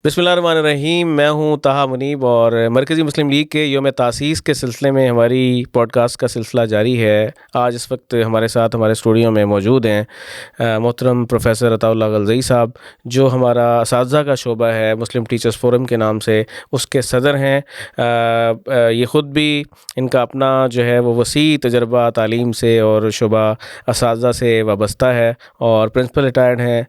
بسم اللہ الرحمن الرحیم، میں ہوں طاہا منیب اور مرکزی مسلم لیگ کے یوم تاسیس کے سلسلے میں ہماری پوڈ کاسٹ کا سلسلہ جاری ہے۔ آج اس وقت ہمارے ساتھ ہمارے اسٹوڈیو میں موجود ہیں محترم پروفیسر عطاء اللہ غلزئی صاحب، جو ہمارا اساتذہ کا شعبہ ہے مسلم ٹیچرز فورم کے نام سے، اس کے صدر ہیں۔ یہ خود بھی ان کا اپنا جو ہے وہ وسیع تجربہ تعلیم سے اور شعبہ اساتذہ سے وابستہ ہے، اور پرنسپل ریٹائرڈ ہیں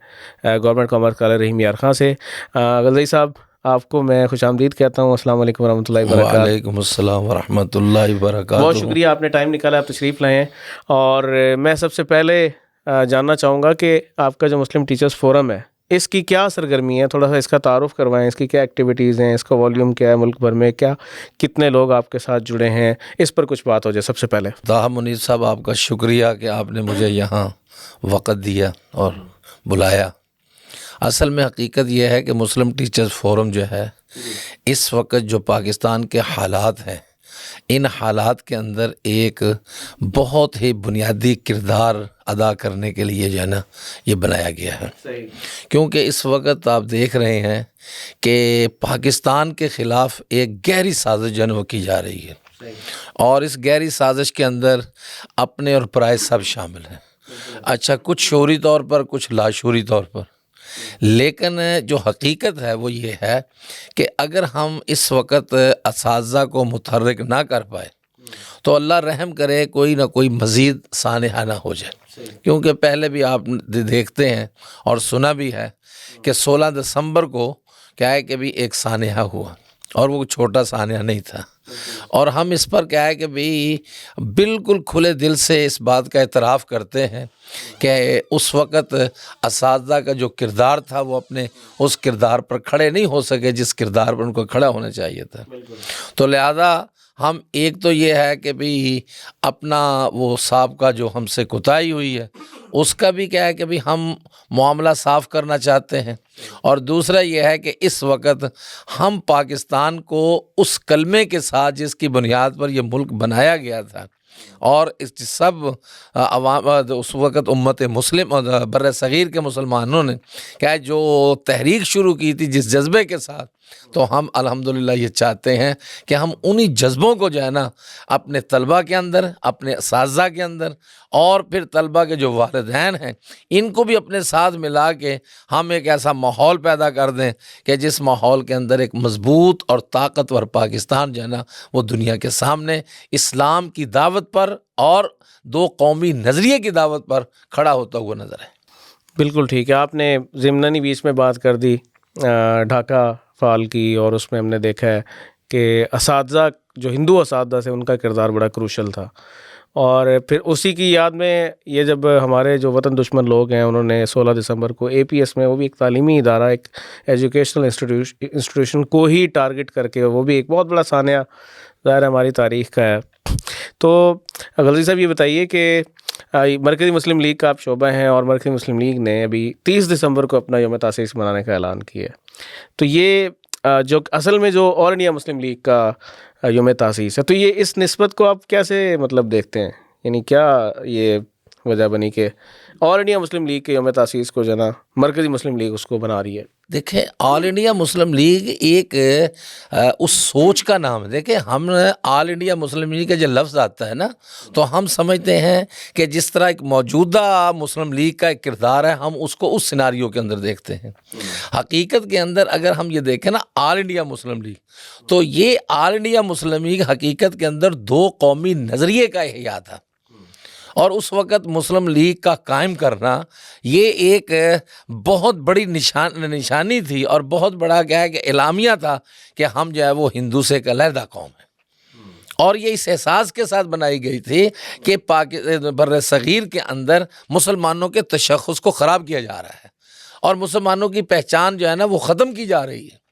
گورنمنٹ کامرس کالج رحیم یار خان سے۔ غلزئی صاحب، آپ کو میں خوش آمدید کہتا ہوں۔ السلام علیکم ورحمۃ اللہ وبرکاتہ۔ وعلیکم السلام ورحمۃ اللہ وبرکاتہ۔ بہت شکریہ، آپ نے ٹائم نکالا، آپ تشریف لائے ہیں۔ اور میں سب سے پہلے جاننا چاہوں گا کہ آپ کا جو مسلم ٹیچرز فورم ہے، اس کی کیا سرگرمی ہے؟ تھوڑا سا اس کا تعارف کروائیں، اس کی کیا ایکٹیویٹیز ہیں، اس کا والیوم کیا ہے ملک بھر میں، کتنے لوگ آپ کے ساتھ جڑے ہیں، اس پر کچھ بات ہو جائے سب سے پہلے۔ طاہا منیب صاحب، آپ کا شکریہ کہ آپ نے مجھے یہاں وقت دیا اور بلایا۔ اصل میں حقیقت یہ ہے کہ مسلم ٹیچرز فورم جو ہے، اس وقت جو پاکستان کے حالات ہیں، ان حالات کے اندر ایک بہت ہی بنیادی کردار ادا کرنے کے لیے جو ہے نا یہ بنایا گیا ہے۔ کیونکہ اس وقت آپ دیکھ رہے ہیں کہ پاکستان کے خلاف ایک گہری سازش جو ہے نا وہ کی جا رہی ہے، اور اس گہری سازش کے اندر اپنے اور پرائے سب شامل ہیں۔ اچھا، کچھ شعوری طور پر، کچھ لاشعوری طور پر، لیکن جو حقیقت ہے وہ یہ ہے کہ اگر ہم اس وقت اساتذہ کو متحرک نہ کر پائے تو اللہ رحم کرے کوئی نہ کوئی مزید سانحہ نہ ہو جائے۔ کیونکہ پہلے بھی آپ دیکھتے ہیں اور سنا بھی ہے کہ 16 دسمبر کو کیا ہے کہ بھی ایک سانحہ ہوا، اور وہ چھوٹا سانحہ نہیں تھا، اور ہم اس پر کیا ہے کہ بھی بالکل کھلے دل سے اس بات کا اعتراف کرتے ہیں کہ اس وقت اساتذہ کا جو کردار تھا وہ اپنے اس کردار پر کھڑے نہیں ہو سکے جس کردار پر ان کو کھڑا ہونا چاہیے تھا۔ تو لہذا ہم ایک تو یہ ہے کہ بھی اپنا وہ صاحب کا جو ہم سے کوتاہی ہوئی ہے اس کا بھی کیا ہے کہ بھی ہم معاملہ صاف کرنا چاہتے ہیں، اور دوسرا یہ ہے کہ اس وقت ہم پاکستان کو اس کلمے کے ساتھ جس کی بنیاد پر یہ ملک بنایا گیا تھا، اور اس سب عوام اس وقت امت مسلم بر صغیر کے مسلمانوں نے کیا جو تحریک شروع کی تھی جس جذبے کے ساتھ، تو ہم الحمدللہ یہ چاہتے ہیں کہ ہم انہی جذبوں کو جو ہے نا اپنے طلبہ کے اندر، اپنے اساتذہ کے اندر، اور پھر طلبہ کے جو والدین ہیں ان کو بھی اپنے ساتھ ملا کے ہم ایک ایسا ماحول پیدا کر دیں کہ جس ماحول کے اندر ایک مضبوط اور طاقتور پاکستان جو ہے نا وہ دنیا کے سامنے اسلام کی دعوت پر اور دو قومی نظریے کی دعوت پر کھڑا ہوتا ہوا نظر ہے۔ بالکل ٹھیک ہے، آپ نے ضمناً بیچ میں بات کر دی ڈھاکہ فعال کی، اور اس میں ہم نے دیکھا ہے کہ اساتذہ جو ہندو اساتذہ سے ان کا کردار بڑا کروشل تھا، اور پھر اسی کی یاد میں یہ جب ہمارے جو وطن دشمن لوگ ہیں انہوں نے 16 دسمبر کو اے پی ایس میں، وہ بھی ایک تعلیمی ادارہ، ایک ایجوکیشنل انسٹیٹیوشن کو ہی ٹارگٹ کر کے، وہ بھی ایک بہت بڑا سانحہ ظاہر ہماری تاریخ کا ہے۔ تو غلزی صاحب یہ بتائیے کہ مرکزی مسلم لیگ کا آپ شعبہ ہیں، اور مرکزی مسلم لیگ نے ابھی 30 دسمبر کو اپنا یوم تاسیس منانے کا اعلان کیا ہے، تو یہ جو اصل میں جو آل انڈیا مسلم لیگ کا یوم تاسیس ہے، تو یہ اس نسبت کو آپ کیسے مطلب دیکھتے ہیں؟ یعنی کیا یہ وجہ بنی کہ آل انڈیا مسلم لیگ کے یوم تاسیس کو جو نا مرکزی مسلم لیگ اس کو بنا رہی ہے؟ دیکھیں، آل انڈیا مسلم لیگ ایک اس سوچ کا نام ہے۔ دیکھیں، ہم آل انڈیا مسلم لیگ کا جو لفظ آتا ہے نا، تو ہم سمجھتے ہیں کہ جس طرح ایک موجودہ مسلم لیگ کا ایک کردار ہے، ہم اس کو اس سیناریو کے اندر دیکھتے ہیں۔ حقیقت کے اندر اگر ہم یہ دیکھیں نا آل انڈیا مسلم لیگ، تو یہ آل انڈیا مسلم لیگ حقیقت کے اندر دو قومی نظریے کا احیاء تھا، اور اس وقت مسلم لیگ کا قائم کرنا یہ ایک بہت بڑی نشانی تھی، اور بہت بڑا کیا ہے کہ اعلامیہ تھا کہ ہم جو ہے وہ ہندو سے ایک علیحدہ قوم ہے، اور یہ اس احساس کے ساتھ بنائی گئی تھی کہ بر صغیر کے اندر مسلمانوں کے تشخص کو خراب کیا جا رہا ہے، اور مسلمانوں کی پہچان جو ہے نا وہ ختم کی جا رہی ہے،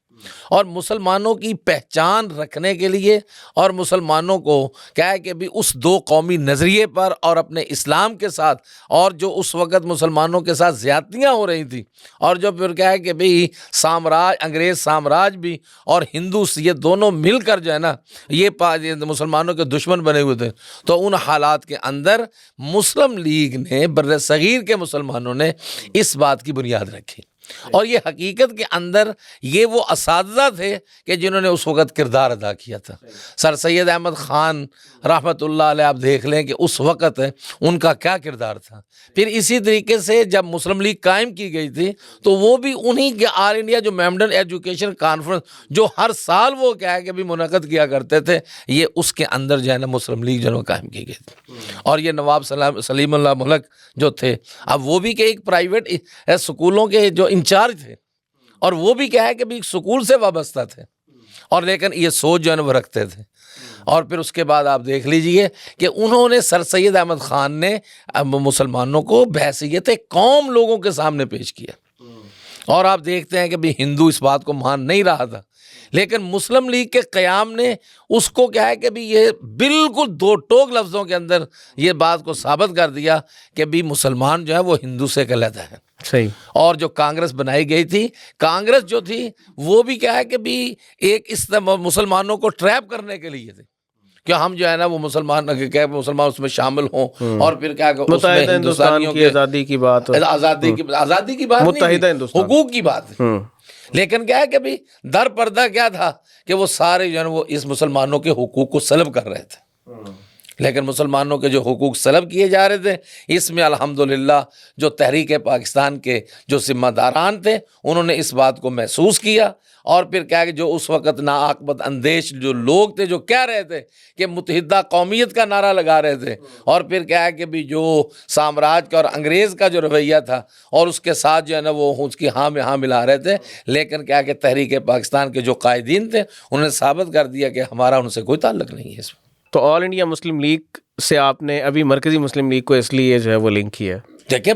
اور مسلمانوں کی پہچان رکھنے کے لیے اور مسلمانوں کو کیا ہے کہ بھی اس دو قومی نظریے پر اور اپنے اسلام کے ساتھ، اور جو اس وقت مسلمانوں کے ساتھ زیادتیاں ہو رہی تھیں، اور جو پھر کیا ہے کہ بھی انگریز سامراج بھی اور ہندو یہ دونوں مل کر جو ہے نا یہ مسلمانوں کے دشمن بنے ہوئے تھے، تو ان حالات کے اندر مسلم لیگ نے بر صغیر کے مسلمانوں نے اس بات کی بنیاد رکھی اور یہ حقیقت کے اندر یہ وہ اساتذہ تھے کہ جنہوں نے اس وقت کردار ادا کیا تھا. سر سید احمد خان رحمۃ اللہ علیہ آپ دیکھ لیں کہ اس وقت ان کا کیا کردار تھا. پھر اسی طریقے سے جب مسلم لیگ قائم کی گئی تھی تو وہ بھی انہی کے آل انڈیا جو میمڈن ایجوکیشن کانفرنس جو ہر سال وہ کیا ہے کہ بھی منعقد کیا کرتے تھے، یہ اس کے اندر جو ہے نا مسلم لیگ جو ہے قائم کی گئی تھی. اور یہ نواب سلیم اللہ ملک جو تھے، اب وہ بھی کہ ایک پرائیویٹ سکولوں کے جو انچارج تھے، اور وہ بھی کیا ہے کہ بھی سکول سے وابستہ تھے، اور لیکن یہ سوچ جو ہے نا وہ رکھتے تھے. اور پھر اس کے بعد آپ دیکھ لیجئے کہ انہوں نے سر سید احمد خان نے مسلمانوں کو بحیثیت قوم لوگوں کے سامنے پیش کیا. اور آپ دیکھتے ہیں کہ بھی ہندو اس بات کو مان نہیں رہا تھا، لیکن مسلم لیگ کے قیام نے اس کو کیا ہے کہ بھی یہ بالکل دو ٹوک لفظوں کے اندر یہ بات کو ثابت کر دیا کہ بھی مسلمان جو ہے وہ ہندو سے علیحدہ ہے. صحیح. اور جو کانگریس بنائی گئی تھی، کانگریس جو تھی وہ بھی کیا ہے کہ بھی ایک اس مسلمانوں کو ٹریپ کرنے کے لیے تھے کہ ہم جو ہے نا وہ مسلمان اس میں شامل ہوں، اور پھر کیا کہ متحدہ ہندوستان کی آزادی کی بات، آزادی کی بات متحدہ ہندوستان، حقوق کی بات. لیکن کیا ہے کہ بھی در پردہ کیا تھا کہ وہ سارے جو ہے وہ اس مسلمانوں کے حقوق کو سلب کر رہے تھے. لیکن مسلمانوں کے جو حقوق سلب کیے جا رہے تھے، اس میں الحمدللہ جو تحریک پاکستان کے جو ذمہ داران تھے انہوں نے اس بات کو محسوس کیا. اور پھر کیا کہ جو اس وقت ناعاقبت اندیش جو لوگ تھے جو کہہ رہے تھے کہ متحدہ قومیت کا نعرہ لگا رہے تھے، اور پھر کیا ہے کہ بھی جو سامراج کا اور انگریز کا جو رویہ تھا اور اس کے ساتھ جو ہے نا وہ اس کی ہاں میں ہاں ملا رہے تھے، لیکن کیا کہ تحریک پاکستان کے جو قائدین تھے انہوں نے ثابت کر دیا کہ ہمارا ان سے کوئی تعلق نہیں ہے. اس میں تو آل انڈیا مسلم لیگ سے آپ نے ابھی مرکزی مسلم لیگ کو اس لیے جو ہے وہ لنک کیا. دیکھیں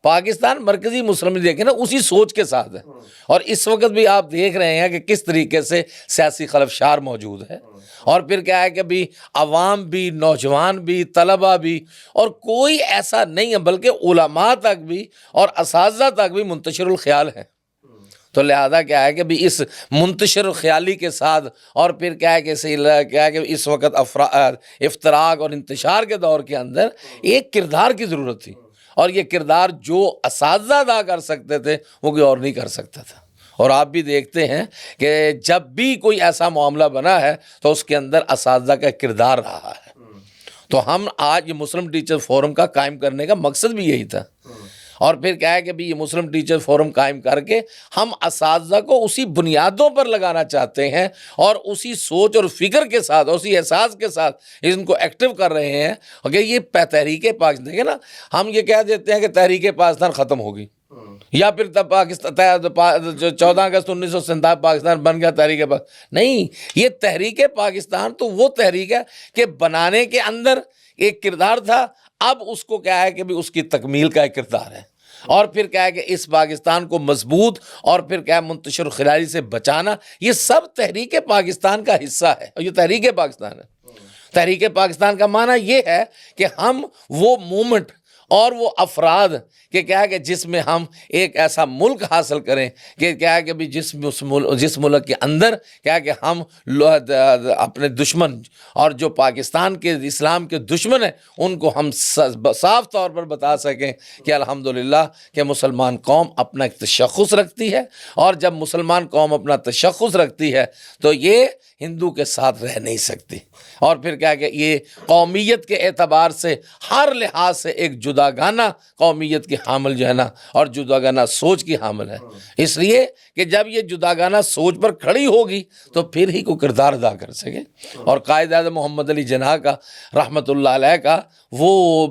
پاکستان مرکزی مسلم لیگ دیکھیں نا اسی سوچ کے ساتھ ہے، اور اس وقت بھی آپ دیکھ رہے ہیں کہ کس طریقے سے سیاسی خلفشار موجود ہے. اور پھر کیا ہے کہ بھی عوام بھی، نوجوان بھی، طلبہ بھی، اور کوئی ایسا نہیں ہے بلکہ علماء تک بھی اور اساتذہ تک بھی منتشر الخیال ہے. تو لہذا کیا ہے کہ بھی اس منتشر خیالی کے ساتھ، اور پھر کیا ہے کہ اس وقت افتراق اور انتشار کے دور کے اندر ایک کردار کی ضرورت تھی، اور یہ کردار جو اساتذہ ادا کر سکتے تھے وہ کوئی اور نہیں کر سکتا تھا. اور آپ بھی دیکھتے ہیں کہ جب بھی کوئی ایسا معاملہ بنا ہے تو اس کے اندر اساتذہ کا کردار رہا ہے. تو ہم آج یہ مسلم ٹیچر فورم کا قائم کرنے کا مقصد بھی یہی تھا. اور پھر کیا ہے کہ بھی یہ مسلم ٹیچر فورم قائم کر کے ہم اساتذہ کو اسی بنیادوں پر لگانا چاہتے ہیں، اور اسی سوچ اور فکر کے ساتھ، اسی احساس کے ساتھ ان کو ایکٹیو کر رہے ہیں کہ یہ تحریک پاکستان، دیکھیں نا ہم یہ کہہ دیتے ہیں کہ تحریک پاکستان ختم ہوگی، یا پھر تب پاکستان 14 اگست 1947 پاکستان بن گیا تحریک پاکستان. نہیں، یہ تحریک پاکستان تو وہ تحریک ہے کہ بنانے کے اندر ایک کردار تھا، اب اس کو کیا ہے کہ بھی اس کی تکمیل کا ایک کردار ہے. اور پھر کیا ہے کہ اس پاکستان کو مضبوط اور پھر کیا ہے منتشر خلالی سے بچانا، یہ سب تحریک پاکستان کا حصہ ہے، اور یہ تحریک پاکستان ہے. تحریک پاکستان کا معنی یہ ہے کہ ہم وہ مومنٹ اور وہ افراد کہ کیا ہے کہ جس میں ہم ایک ایسا ملک حاصل کریں کہ کیا ہے کہ بھی جس ملک کے اندر کیا ہے کہ ہم اپنے دشمن اور جو پاکستان کے اسلام کے دشمن ہیں ان کو ہم صاف طور پر بتا سکیں کہ الحمدللہ کہ مسلمان قوم اپنا ایک تشخص رکھتی ہے، اور جب مسلمان قوم اپنا تشخص رکھتی ہے تو یہ ہندو کے ساتھ رہ نہیں سکتی. اور پھر کیا کہ یہ قومیت کے اعتبار سے ہر لحاظ سے ایک جداگانہ قومیت کی حامل جو ہے نا، اور جداگانہ سوچ کی حامل ہے. اس لیے کہ جب یہ جداگانہ سوچ پر کھڑی ہوگی تو پھر ہی کوئی کردار ادا کر سکے. اور قائد اعظم محمد علی جناح کا رحمۃ اللہ علیہ کا وہ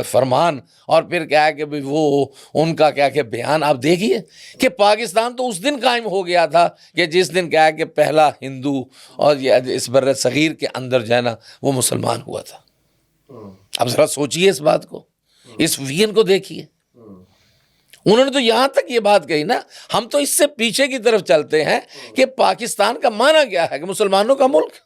فرمان، اور پھر کیا ہے کہ وہ ان کا کیا کہ بیان آپ دیکھیے کہ پاکستان تو اس دن قائم ہو گیا تھا کہ جس دن کیا ہے کہ پہلا ہندو اور اس بر صغیر کے اندر جو ہے نا وہ مسلمان ہوا تھا. اب ذرا سوچئے اس بات کو، اس ویژن کو دیکھیے. انہوں نے تو یہاں تک یہ بات کہی نا، ہم تو اس سے پیچھے کی طرف چلتے ہیں کہ پاکستان کا معنی کیا ہے کہ مسلمانوں کا ملک.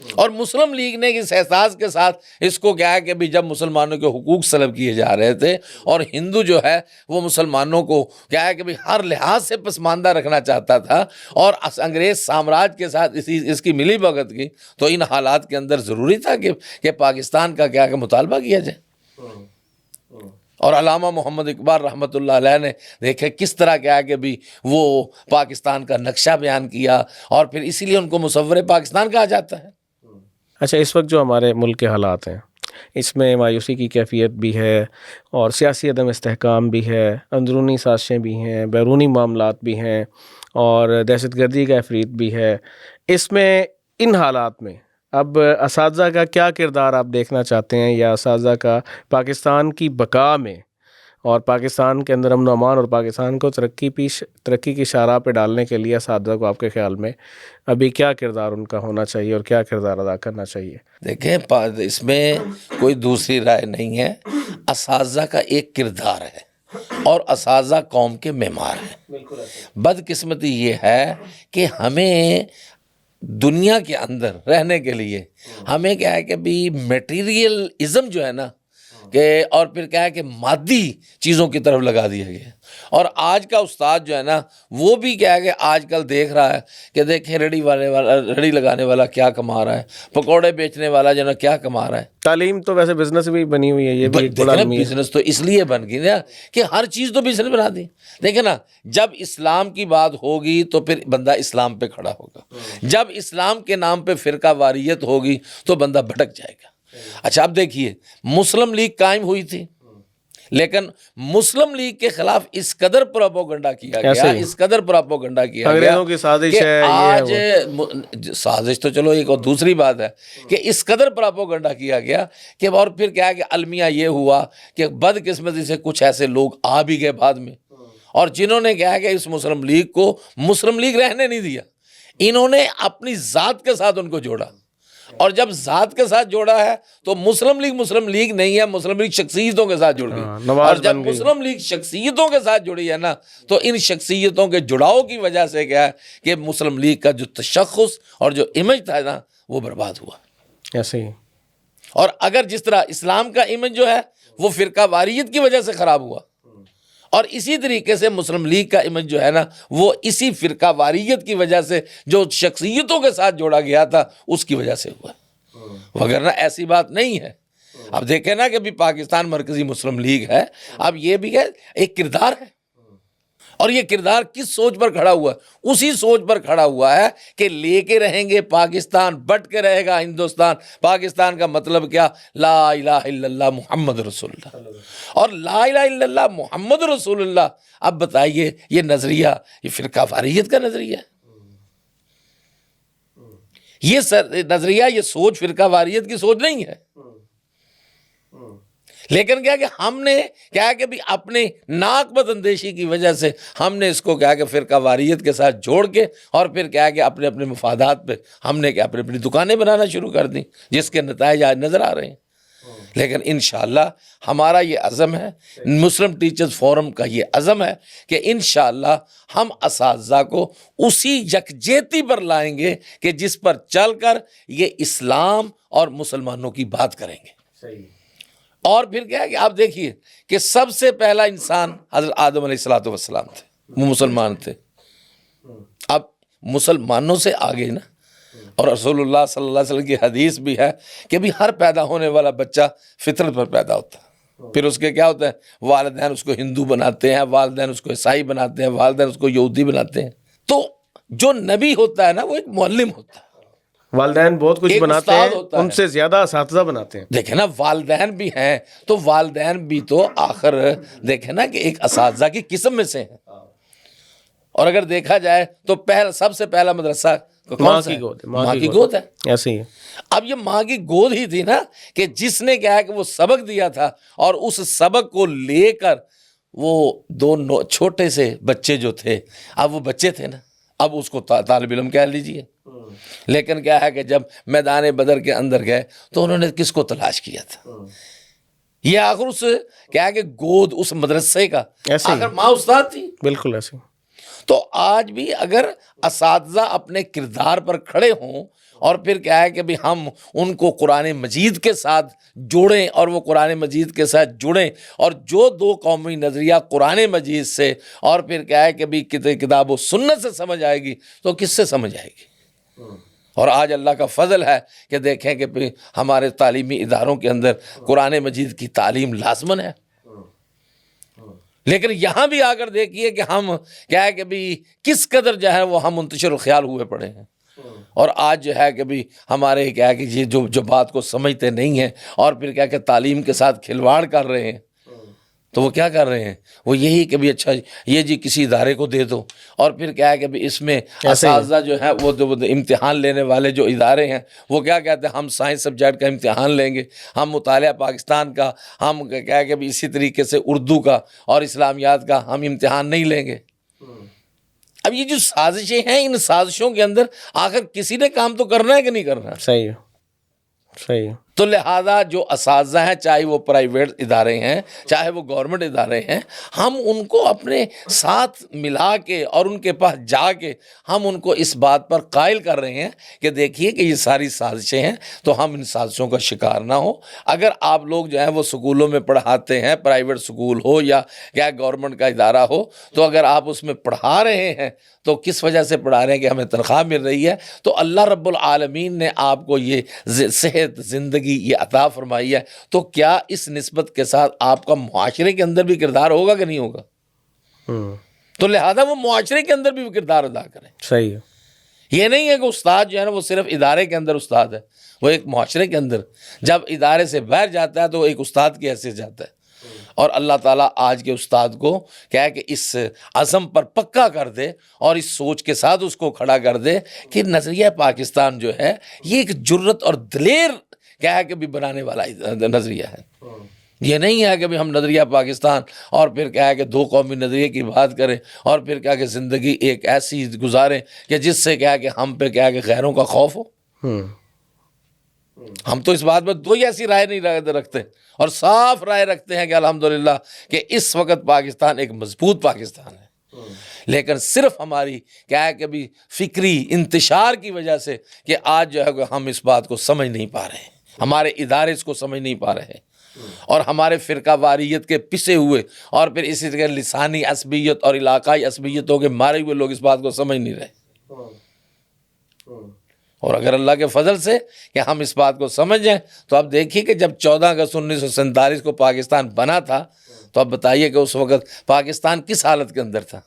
اور مسلم لیگ نے اس احساس کے ساتھ اس کو کیا ہے کہ بھی جب مسلمانوں کے حقوق سلب کیے جا رہے تھے اور ہندو جو ہے وہ مسلمانوں کو کیا ہے کہ بھی ہر لحاظ سے پسماندہ رکھنا چاہتا تھا، اور انگریز سامراج کے ساتھ اس کی ملی بھگت کی، تو ان حالات کے اندر ضروری تھا کہ پاکستان کا کیا کہ مطالبہ کیا جائے. اور علامہ محمد اقبال رحمۃ اللہ علیہ نے دیکھے کس طرح کیا کہ بھی وہ پاکستان کا نقشہ بیان کیا، اور پھر اسی لیے ان کو مصور پاکستان کہا جاتا ہے۔ اچھا، اس وقت جو ہمارے ملک کے حالات ہیں اس میں مایوسی کی کیفیت بھی ہے، اور سیاسی عدم استحکام بھی ہے، اندرونی سازشیں بھی ہیں، بیرونی معاملات بھی ہیں، اور دہشت گردی کا عفریت بھی ہے۔ اس میں ان حالات میں اب اساتذہ کا کیا کردار آپ دیکھنا چاہتے ہیں، یا اساتذہ کا پاکستان کی بقا میں اور پاکستان کے اندر امن و امان اور پاکستان کو ترقی کی شاہراہ پہ ڈالنے کے لیے اساتذہ کو آپ کے خیال میں ابھی کیا کردار ان کا ہونا چاہیے اور کیا کردار ادا کرنا چاہیے؟ دیکھیں اس میں کوئی دوسری رائے نہیں ہے، اساتذہ کا ایک کردار ہے، اور اساتذہ قوم کے معمار ہیں۔ بدقسمتی یہ ہے کہ ہمیں دنیا کے اندر رہنے کے لیے ہمیں کیا ہے کہ بھی میٹیریل ازم جو ہے نا کہ، اور پھر کیا ہے کہ مادی چیزوں کی طرف لگا دیا گیا، اور آج کا استاد جو ہے نا وہ بھی کیا ہے کہ آج کل دیکھ رہا ہے کہ دیکھیں ریڑھی لگانے والا کیا کما رہا ہے، پکوڑے بیچنے والا جو ہے نا کیا کما رہا ہے۔ تعلیم تو ویسے بزنس بھی بنی ہوئی ہے، یہ بھی ایک بڑا المیہ ہے۔ بزنس تو اس لیے بن گئی نا کہ ہر چیز تو بزنس بنا دی۔ دیکھیں نا، جب اسلام کی بات ہوگی تو پھر بندہ اسلام پہ کھڑا ہوگا، جب اسلام کے نام پہ فرقہ واریت ہوگی تو بندہ بھٹک جائے گا۔ اچھا اب دیکھیے، مسلم لیگ قائم ہوئی تھی، لیکن مسلم لیگ کے خلاف اس قدر پروپیگنڈا کیا گیا، اس قدر پروپیگنڈا کیا گیا، انگریزوں کی سازش ہے، آج سازش تو چلو ایک اور دوسری بات ہے کہ اس قدر پروپیگنڈا کیا گیا کہ، اور پھر کیا ہے کہ المیہ یہ ہوا کہ بدقسمتی سے کچھ ایسے لوگ آ بھی گئے بعد میں، اور جنہوں نے کیا ہے کہ اس مسلم لیگ کو مسلم لیگ رہنے نہیں دیا، انہوں نے اپنی ذات کے ساتھ ان کو جوڑا، اور جب ذات کے ساتھ جوڑا ہے تو مسلم لیگ نہیں ہے، مسلم لیگ شخصیتوں کے ساتھ جڑ گئی، اور جب مسلم لیگ شخصیتوں کے ساتھ جڑی ہے نا تو ان شخصیتوں کے جڑاؤ کی وجہ سے کیا ہے کہ مسلم لیگ کا جو تشخص اور جو امیج تھا نا وہ برباد ہوا۔ ایسے ہی، اور اگر جس طرح اسلام کا امیج جو ہے وہ فرقہ واریت کی وجہ سے خراب ہوا، اور اسی طریقے سے مسلم لیگ کا امیج جو ہے نا وہ اسی فرقہ واریت کی وجہ سے جو شخصیتوں کے ساتھ جوڑا گیا تھا اس کی وجہ سے ہوا، وگرنہ ایسی بات نہیں ہے۔ اب دیکھیں نا کہ بھی پاکستان مرکزی مسلم لیگ ہے، اب یہ بھی ہے ایک کردار ہے، اور یہ کردار کس سوچ پر کھڑا ہوا ہے؟ اسی سوچ پر کھڑا ہوا ہے کہ لے کے رہیں گے پاکستان، بٹ کے رہے گا ہندوستان۔ پاکستان کا مطلب کیا؟ لا الہ الا اللہ محمد رسول اللہ، اور لا الہ الا اللہ محمد رسول اللہ۔ اب بتائیے یہ نظریہ، یہ فرقہ واریت کا نظریہ ہے، یہ نظریہ، یہ سوچ فرقہ واریت کی سوچ نہیں ہے، لیکن کیا کہ ہم نے کیا کہ بھی اپنے ناک بد اندیشی کی وجہ سے ہم نے اس کو کیا کہ فرقہ واریت کے ساتھ جوڑ کے، اور پھر کیا کہ اپنے اپنے مفادات پہ ہم نے کیا اپنی دکانیں بنانا شروع کر دیں، جس کے نتائج آج نظر آ رہے ہیں۔ لیکن انشاءاللہ ہمارا یہ عزم ہے، مسلم ٹیچرز فورم کا یہ عزم ہے کہ انشاءاللہ ہم اساتذہ کو اسی یکجہتی پر لائیں گے کہ جس پر چل کر یہ اسلام اور مسلمانوں کی بات کریں گے۔ صحیح۔ اور پھر کیا ہے کہ آپ دیکھیے کہ سب سے پہلا انسان حضرت آدم علیہ السلام تھے، وہ مسلمان تھے، اب مسلمانوں سے آگے نا، اور رسول اللہ صلی اللہ علیہ وسلم کی حدیث بھی ہے کہ بھی ہر پیدا ہونے والا بچہ فطرت پر پیدا ہوتا ہے، پھر اس کے کیا ہوتا ہے، والدین اس کو ہندو بناتے ہیں، والدین اس کو عیسائی بناتے ہیں، والدین اس کو یہودی بناتے ہیں۔ تو جو نبی ہوتا ہے نا وہ ایک معلم ہوتا ہے، والدین بہت کچھ بناتے ہیں، ان سے زیادہ اساتذہ بناتے ہیں۔ دیکھیں نا والدین بھی ہیں تو والدین بھی تو آخر دیکھیں نا کہ ایک اساتذہ کی قسم میں سے ہیں، اور اگر دیکھا جائے تو سب سے پہلا مدرسہ ماں کی گود، ماں کی گود ہے۔ ایسے ہی، اب یہ ماں کی گود ہی تھی نا کہ جس نے کیا ہے کہ وہ سبق دیا تھا، اور اس سبق کو لے کر وہ دو چھوٹے سے بچے جو تھے، اب وہ بچے تھے نا، اب اس کو طالب علم کہہ لیجیے، لیکن کیا ہے کہ جب میدان بدر کے اندر گئے تو انہوں نے کس کو تلاش کیا تھا؟ یہ آخر اس کیا ہے کہ گود اس مدرسے کا آخر ماں استاد تھی۔ بالکل ایسے۔ تو آج بھی اگر اساتذہ اپنے کردار پر کھڑے ہوں، اور پھر کیا ہے کہ بھی ہم ان کو قرآن مجید کے ساتھ جوڑیں، اور وہ قرآن مجید کے ساتھ جڑیں، اور جو دو قومی نظریہ قرآن مجید سے اور پھر کیا ہے کہ بھی کتاب و سنت سے سمجھ آئے گی تو کس سے سمجھ آئے گی؟ اور آج اللہ کا فضل ہے کہ دیکھیں کہ ہمارے تعلیمی اداروں کے اندر قرآن مجید کی تعلیم لازمن ہے، لیکن یہاں بھی آ کر دیکھیے کہ ہم کیا ہے کہ بھی کس قدر جو ہے وہ ہم منتشر الخیال ہوئے پڑے ہیں، اور آج جو ہے کہ بھی ہمارے کیا ہے کہ یہ جو بات کو سمجھتے نہیں ہیں اور پھر کیا کہ تعلیم کے ساتھ کھلواڑ کر رہے ہیں، تو وہ کیا کر رہے ہیں، وہ یہی کہ بھی اچھا یہ جی کسی ادارے کو دے دو، اور پھر کیا ہے کہ بھی اس میں اساتذہ جو ہیں وہ امتحان لینے والے جو ادارے ہیں وہ کیا کہتے ہیں، ہم سائنس سبجیکٹ کا امتحان لیں گے، ہم مطالعہ پاکستان کا، ہم کیا ہے کہ بھی اسی طریقے سے اردو کا اور اسلامیات کا ہم امتحان نہیں لیں گے۔ اب یہ جو سازشیں ہیں، ان سازشوں کے اندر آخر کسی نے کام تو کرنا ہے کہ نہیں کرنا؟ صحیح ہے، صحیح ہے۔ تو لہٰذا جو اساتذہ ہیں، چاہے وہ پرائیویٹ ادارے ہیں چاہے وہ گورنمنٹ ادارے ہیں، ہم ان کو اپنے ساتھ ملا کے اور ان کے پاس جا کے ہم ان کو اس بات پر قائل کر رہے ہیں کہ دیکھیے کہ یہ ساری سازشیں ہیں، تو ہم ان سازشوں کا شکار نہ ہو۔ اگر آپ لوگ جو ہیں وہ سکولوں میں پڑھاتے ہیں، پرائیویٹ سکول ہو یا گورنمنٹ کا ادارہ ہو، تو اگر آپ اس میں پڑھا رہے ہیں تو کس وجہ سے پڑھا رہے ہیں کہ ہمیں تنخواہ مل رہی ہے؟ تو اللہ رب العالمین نے آپ کو یہ صحت، زندگی یہ عطا فرمائی ہے، تو کیا اس نسبت کے ساتھ آپ کا معاشرے کے اندر بھی کردار ہوگا کہ نہیں ہوگا؟ تو لہذا وہ معاشرے کے اندر بھی کردار ادا کریں۔ صحیح ہے۔ یہ نہیں ہے کہ استاد جو ہے نا وہ صرف ادارے کے اندر استاد ہے، وہ ایک معاشرے کے اندر جب ادارے سے باہر جاتا ہے تو وہ ایک استاد کی حیثیت جاتا ہے۔ اور اللہ تعالیٰ آج کے استاد کو کیا ہے کہ اس عزم پر پکا کر دے اور اس سوچ کے ساتھ اس کو کھڑا کر دے کہ نظریہ پاکستان جو ہے یہ ایک جرت اور دلیر کیا ہے کہ بھی بنانے والا نظریہ ہے۔ یہ نہیں ہے کہ بھی ہم نظریہ پاکستان اور پھر کیا ہے کہ دو قومی نظریے کی بات کریں اور پھر کیا کہ زندگی ایک ایسی گزاریں کہ جس سے کیا ہے کہ ہم پہ کیا ہے کہ غیروں کا خوف ہو۔ ہم تو اس بات میں کوئی ایسی رائے نہیں رکھتے اور صاف رائے رکھتے ہیں کہ الحمدللہ کہ اس وقت پاکستان ایک مضبوط پاکستان ہے، لیکن صرف ہماری کیا ہے کہ بھی فکری انتشار کی وجہ سے کہ آج جو ہے کہ ہم اس بات کو سمجھ نہیں پا رہے ہیں، ہمارے ادارے اس کو سمجھ نہیں پا رہے، اور ہمارے فرقہ واریت کے پسے ہوئے اور پھر اسی طرح لسانی عصبیت اور علاقائی عصبیتوں کے مارے ہوئے لوگ اس بات کو سمجھ نہیں رہے۔ اور اگر اللہ کے فضل سے کہ ہم اس بات کو سمجھ جائیں تو اب دیکھیے کہ جب 14 اگست 1947 کو پاکستان بنا تھا تو اب بتائیے کہ اس وقت پاکستان کس حالت کے اندر تھا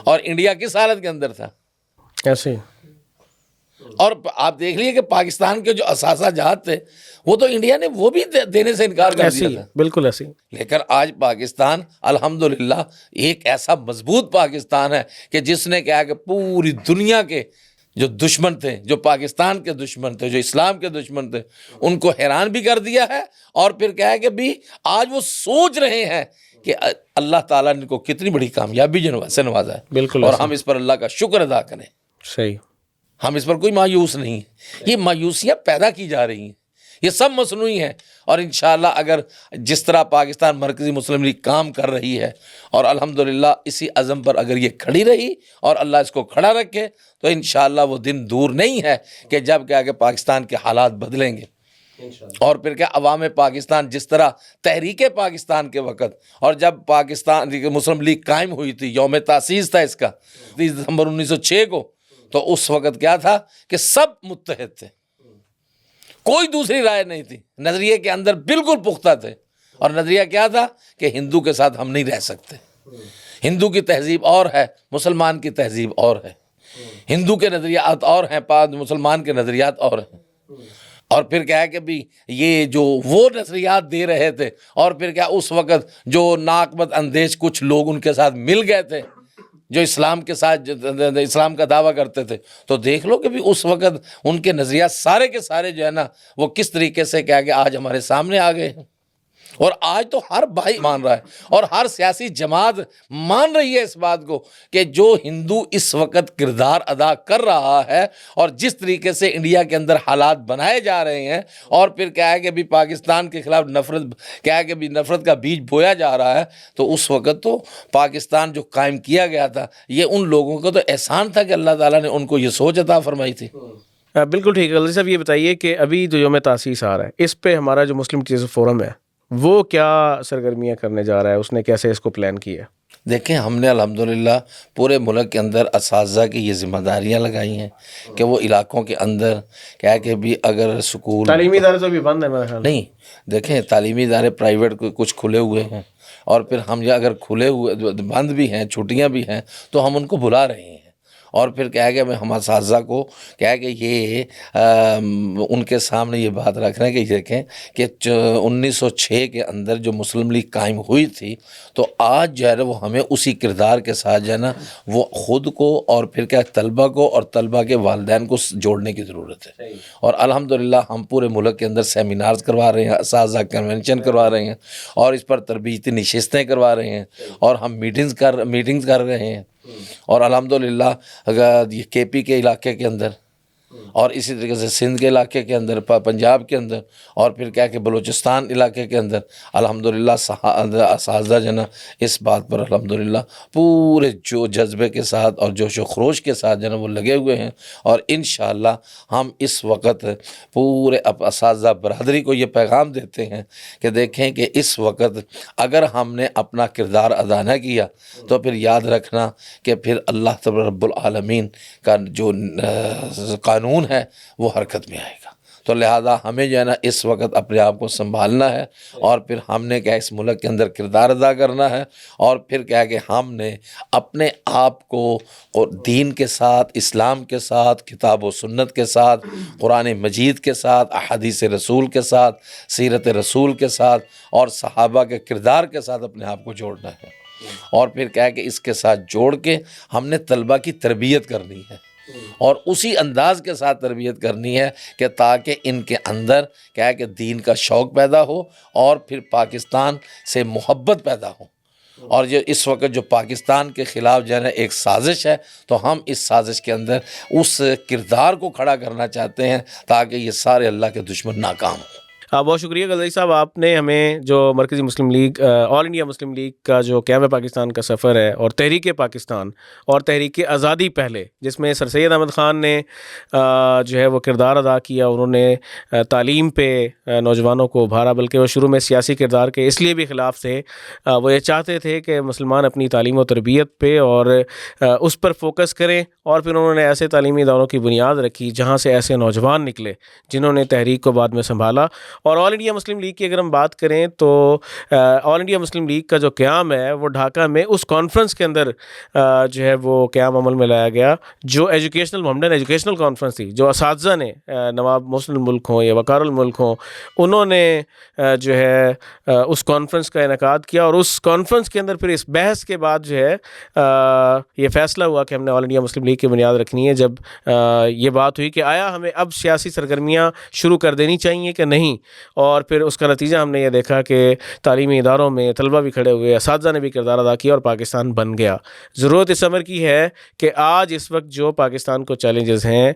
اور انڈیا کس حالت کے اندر تھا؟ ایسے اور آپ دیکھ لیے کہ پاکستان کے جو اثاثہ جات تھے وہ تو انڈیا نے وہ بھی دینے سے انکار کر دیا تھا، بالکل ایسی۔ لیکن آج پاکستان الحمدللہ ایک ایسا مضبوط پاکستان ہے کہ جس نے کیا کہ پوری دنیا کے جو دشمن تھے، جو پاکستان کے دشمن تھے، جو اسلام کے دشمن تھے، ان کو حیران بھی کر دیا ہے، اور پھر کیا ہے کہ بھی آج وہ سوچ رہے ہیں کہ اللہ تعالیٰ نے ان کو کتنی بڑی کامیابی سے نوازا ہے، بالکل، اور ہم اس پر اللہ کا شکر ادا کریں۔ صحیح۔ ہم اس پر کوئی مایوس نہیں ہے، یہ مایوسیاں پیدا کی جا رہی ہیں، یہ سب مصنوعی ہیں، اور انشاءاللہ اگر جس طرح پاکستان مرکزی مسلم لیگ کام کر رہی ہے اور الحمدللہ اسی عزم پر اگر یہ کھڑی رہی اور اللہ اس کو کھڑا رکھے تو انشاءاللہ وہ دن دور نہیں ہے کہ جب کیا کہ پاکستان کے حالات بدلیں گے، اور پھر کیا عوام پاکستان جس طرح تحریک پاکستان کے وقت اور جب پاکستان مسلم لیگ قائم ہوئی تھی، یوم تاسیس تھا اس کا 30 دسمبر 1906 کو، تو اس وقت کیا تھا کہ سب متحد تھے، کوئی دوسری رائے نہیں تھی، نظریے کے اندر بالکل پختہ تھے، اور نظریہ کیا تھا کہ ہندو کے ساتھ ہم نہیں رہ سکتے، ہندو کی تہذیب اور ہے، مسلمان کی تہذیب اور ہے، ہندو کے نظریات اور ہیں، مسلمان کے نظریات اور ہیں، اور پھر کیا ہے کہ بھی یہ جو وہ نظریات دے رہے تھے اور پھر کیا اس وقت جو ناقبت اندیش کچھ لوگ ان کے ساتھ مل گئے تھے جو اسلام کے ساتھ اسلام کا دعویٰ کرتے تھے، تو دیکھ لو کہ بھی اس وقت ان کے نظریات سارے کے سارے جو ہے نا وہ کس طریقے سے کیا کہ آج ہمارے سامنے آ گئے ہیں، اور آج تو ہر بھائی مان رہا ہے اور ہر سیاسی جماعت مان رہی ہے اس بات کو کہ جو ہندو اس وقت کردار ادا کر رہا ہے اور جس طریقے سے انڈیا کے اندر حالات بنائے جا رہے ہیں، اور پھر کیا ہے کہ بھی پاکستان کے خلاف نفرت کیا ہے کہ بھی نفرت کا بیج بویا جا رہا ہے، تو اس وقت تو پاکستان جو قائم کیا گیا تھا یہ ان لوگوں کا تو احسان تھا کہ اللہ تعالیٰ نے ان کو یہ سوچ عطا فرمائی تھی۔ بالکل ٹھیک ہے۔ غازی صاحب یہ بتائیے کہ ابھی جو یوم تاسیس آ رہا ہے اس پہ ہمارا جو مسلم ٹیچرز فورم ہے وہ کیا سرگرمیاں کرنے جا رہا ہے، اس نے کیسے اس کو پلان کیا؟ دیکھیں ہم نے الحمدللہ پورے ملک کے اندر اساتذہ کی یہ ذمہ داریاں لگائی ہیں کہ وہ علاقوں کے اندر کیا کہ بھی اگر سکول تعلیمی ادارے تو بھی بند ہے میرا خیال نہیں، دیکھیں تعلیمی ادارے پرائیویٹ کچھ کھلے ہوئے ہیں اور پھر ہم یہ اگر کھلے ہوئے بند بھی ہیں، چھٹیاں بھی ہیں، تو ہم ان کو بلا رہے ہیں، اور پھر کیا ہے کہ ہم اساتذہ کو کیا ہے کہ یہ ان کے سامنے یہ بات رکھ رہے ہیں کہ یہ دیکھیں کہ 1906 کے اندر جو مسلم لیگ قائم ہوئی تھی، تو آج جو ہے نا وہ ہمیں اسی کردار کے ساتھ جو ہے نا وہ خود کو اور پھر کیا طلبہ کو اور طلبہ کے والدین کو جوڑنے کی ضرورت ہے۔ اور الحمدللہ ہم پورے ملک کے اندر سیمینارز کروا رہے ہیں، اساتذہ کنونشن کروا رہے ہیں، اور اس پر تربیتی نشستیں کروا رہے ہیں، اور ہم میٹنگز کر رہے ہیں، اور الحمدللہ اگر یہ کے پی کے علاقے کے اندر، اور اسی طریقے سے سندھ کے علاقے کے اندر، پنجاب کے اندر، اور پھر کیا کہ بلوچستان علاقے کے اندر الحمدللہ اساتذہ جو نا اس بات پر الحمدللہ پورے جو جذبے کے ساتھ اور جوش و خروش کے ساتھ جو نا وہ لگے ہوئے ہیں، اور انشاءاللہ ہم اس وقت پورے اساتذہ برادری کو یہ پیغام دیتے ہیں کہ دیکھیں کہ اس وقت اگر ہم نے اپنا کردار ادا نہ کیا تو پھر یاد رکھنا کہ پھر اللہ تبارک رب العالمین کا جو قانون ہے وہ حرکت میں آئے گا۔ تو لہٰذا ہمیں جو ہے نا اس وقت اپنے آپ کو سنبھالنا ہے، اور پھر ہم نے کیا اس ملک کے اندر کردار ادا کرنا ہے، اور پھر کیا کہ ہم نے اپنے آپ کو دین کے ساتھ، اسلام کے ساتھ، کتاب و سنت کے ساتھ، قرآن مجید کے ساتھ، احادیث رسول کے ساتھ، سیرت رسول کے ساتھ، اور صحابہ کے کردار کے ساتھ اپنے آپ کو جوڑنا ہے، اور پھر کیا کہ اس کے ساتھ جوڑ کے ہم نے طلبہ کی تربیت کرنی ہے، اور اسی انداز کے ساتھ تربیت کرنی ہے کہ تاکہ ان کے اندر کیا ہے کہ دین کا شوق پیدا ہو، اور پھر پاکستان سے محبت پیدا ہو۔ اور جو اس وقت جو پاکستان کے خلاف جو ہے نا ایک سازش ہے، تو ہم اس سازش کے اندر اس کردار کو کھڑا کرنا چاہتے ہیں تاکہ یہ سارے اللہ کے دشمن ناکام ہوں۔ بہت شکریہ غزالی صاحب، آپ نے ہمیں جو مرکزی مسلم لیگ، آل انڈیا مسلم لیگ کا جو قیام پاکستان کا سفر ہے، اور تحریک پاکستان اور تحریک آزادی پہلے، جس میں سر سید احمد خان نے جو ہے وہ کردار ادا کیا، انہوں نے تعلیم پہ نوجوانوں کو ابھارا، بلکہ وہ شروع میں سیاسی کردار کے اس لیے بھی خلاف تھے، وہ یہ چاہتے تھے کہ مسلمان اپنی تعلیم و تربیت پہ اور اس پر فوکس کریں، اور پھر انہوں نے ایسے تعلیمی اداروں کی بنیاد رکھی جہاں سے ایسے نوجوان نکلے جنہوں نے تحریک کو بعد میں سنبھالا۔ اور آل انڈیا مسلم لیگ کی اگر ہم بات کریں تو آل انڈیا مسلم لیگ کا جو قیام ہے وہ ڈھاکہ میں اس کانفرنس کے اندر جو ہے وہ قیام عمل میں لایا گیا، جو محمدن ایجوکیشنل کانفرنس تھی، جو اساتذہ نے، نواب محسن الملک ہوں یا وقار الملک ہوں، انہوں نے جو ہے اس کانفرنس کا انعقاد کیا، اور اس کانفرنس کے اندر پھر اس بحث کے بعد جو ہے یہ فیصلہ ہوا کہ ہم نے آل انڈیا مسلم لیگ کی بنیاد رکھنی ہے، جب یہ بات ہوئی کہ آیا ہمیں اب سیاسی سرگرمیاں شروع کر دینی چاہیے کہ نہیں، اور پھر اس کا نتیجہ ہم نے یہ دیکھا کہ تعلیمی اداروں میں طلبہ بھی کھڑے ہوئے، اساتذہ نے بھی کردار ادا کیا، اور پاکستان بن گیا۔ ضرورت اس امر کی ہے کہ آج اس وقت جو پاکستان کو چیلنجز ہیں،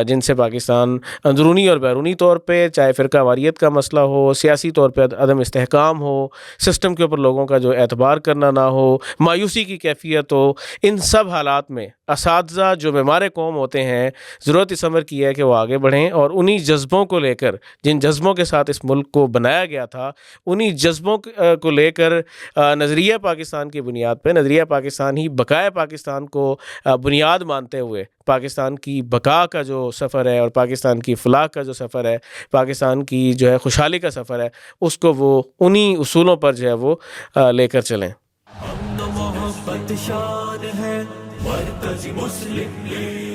جن سے پاکستان اندرونی اور بیرونی طور پہ، چاہے فرقہ واریت کا مسئلہ ہو، سیاسی طور پہ عدم استحکام ہو، سسٹم کے اوپر لوگوں کا جو اعتبار کرنا نہ ہو، مایوسی کی کیفیت ہو، ان سب حالات میں اساتذہ جو معمار قوم ہوتے ہیں، ضرورت اس امر کی ہے کہ وہ آگے بڑھیں، اور انہی جذبوں کو لے کر، جن جذبوں کے ساتھ اس ملک کو بنایا گیا تھا، انہی جذبوں کو لے کر نظریہ پاکستان کی بنیاد پہ، نظریہ پاکستان ہی بقائے پاکستان کو بنیاد مانتے ہوئے، پاکستان کی بقا کا جو سفر ہے، اور پاکستان کی فلاح کا جو سفر ہے، پاکستان کی جو ہے خوشحالی کا سفر ہے، اس کو وہ انہی اصولوں پر جو ہے وہ لے کر چلیں۔ محبت شان ہے مرکزی مسلم لیگ۔